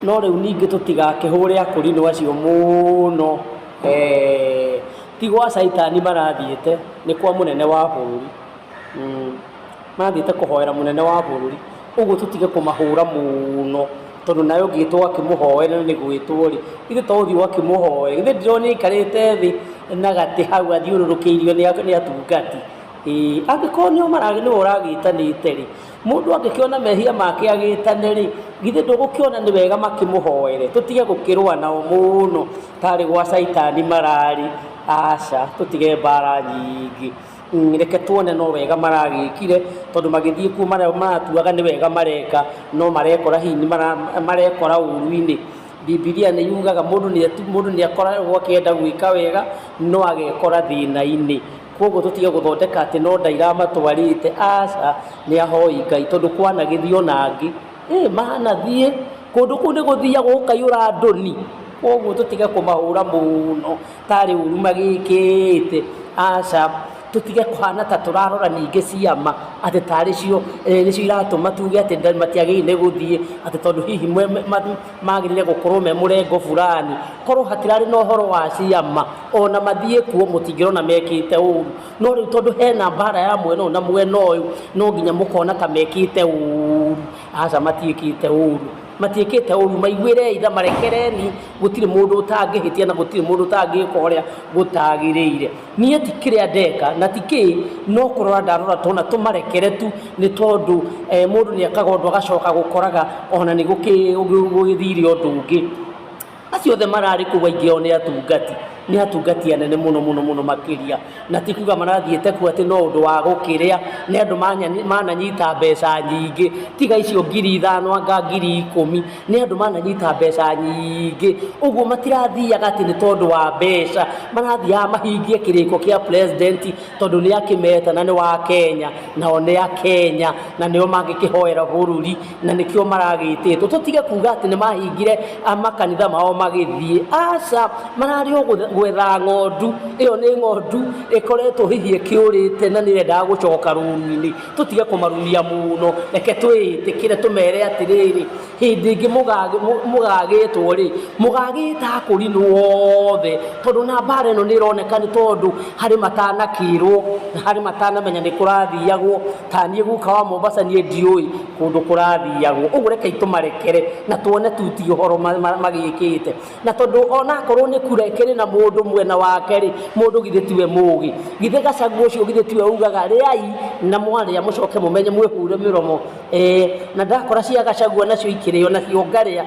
no riu ningi tutigakihure akurino acio muno ti gwa Saitani marathiete ni kwa munene wa bururi marathiete kuhoera munene wa bururi uguo tutige kumahura muno tondu nayo ngitwo akimuhoera ni gwitwo ri ithe tothi akimuhoera ithe ndroni ikarite thi na gati hau athiururukiirio ni atungati angĩkorwo nĩo maragi nĩwe ũragĩtanĩte rĩ mũndũ angĩkĩona mehia make agĩtane rĩ githĩ ndũgũkĩona nĩ wega makĩmũhoere tũtige gũkĩrũa nao mũno tarĩ gwa Saitani mararĩ aca tũtige mbara nyingĩ reke tuone no wega maragĩkire tondũ magĩthiĩ kuo maratuaga nĩ wega mareka no marekora hihi marekora ũru-inĩ Biblia nĩ yugaga mũndũ nĩ akoragwo akĩenda gwĩka wega no agekora thĩna-inĩ koguo tutige guthondeka ati no ndairamatwarite aca ni ahoi Ngai tondu kwanagithio nangi mahanathie kundu kuu ni guthiagwo ukaiura ndoni koguo tutige kumahura muno tari uru magikite aca tutige kuhana ta turarora ningi ciama ati tari cio nicio iratuma tuge ati matiagĩrĩire nĩ gũthiĩ ati tondu hihi magĩrĩire gũkorwo me mũrengo fulani korwo hatirarĩ na ũhoro wa ciama ona mathiĩ kuo mũtingĩrona mekĩte ũru no rĩu tondu hena mbara ya mwena ũyũ na mwena ũyũ no nginya mũkona ta mekĩte ũru aca matiĩkĩte ũru maiguĩre itha marekereni gũtirĩ mũndũ ũtangĩhĩtia na gũtirĩ mũndũ ũtangĩka ũrĩa gũtagĩrĩire niĩ ti kĩrĩa ndeka na ti kĩ no kũrora ndarora tona tũmarekere tu nĩ tondũ mũndũ nĩ ekaga ũndũ agacoka gũkoraga ona nĩ gũgĩthire ũndũ ũngĩ acio othe mararĩ kũu aingĩ ao nĩ atungati anene mũno makĩria na ti kuga marathiĩte kuo atĩ no ũndũ wa gũkĩrĩa nĩ andũ mananyita mbeca nyingĩ tiga icio 5,000 anga 10,000 nĩ andũ mananyita mbeca nyingĩ ũguo matirathiaga atĩ nĩ tondũ wa mbeca marathiaga mahingie kĩrĩko kĩa president tondũ nĩ akĩmeta na nĩ wa Kenya nao nĩ a Kenya na nĩo mangĩkĩhoera bũrũri na nĩkĩo maragĩtĩtwo tũtige kuga atĩ nĩ mahingire makanitha mao magĩthiĩ aca mararĩ o gwetha ng'ondu ĩyo nĩ ng'ondu ĩkoretwo hihi ĩkĩũrĩte na nĩrendaga gũcoka rũru-inĩ tũtige kũmarumia mũno reke twĩtĩkĩre tũmere atĩrĩrĩ hĩndĩ ĩngĩ mũgagĩtwo rĩ mũgagĩta akũrinwo othe tondũ na mbara ĩno nĩ ĩroneka nĩ tondũ harĩ matanakĩrwo harĩ matanamenya nĩ kũrathiagwo ta niĩ guka wa Mombasa niĩ ndiũĩ kũndũ kũrathiagwo ũguo rekei tũmarekere na tuone tu ti ũhoro magĩkĩte na tondũ onakorwo nĩ kura ĩkĩrĩ na mũndũ mwena wake rĩ mũndũ githĩ tiwe mũgi githĩ Gachagua ũcio githĩ tiwe ugaga rĩai na mwarĩa mũcoke mũmenye mwĩhure mĩromo na ndakora cia Gachagua nacio ikĩrĩo nacio ngarĩa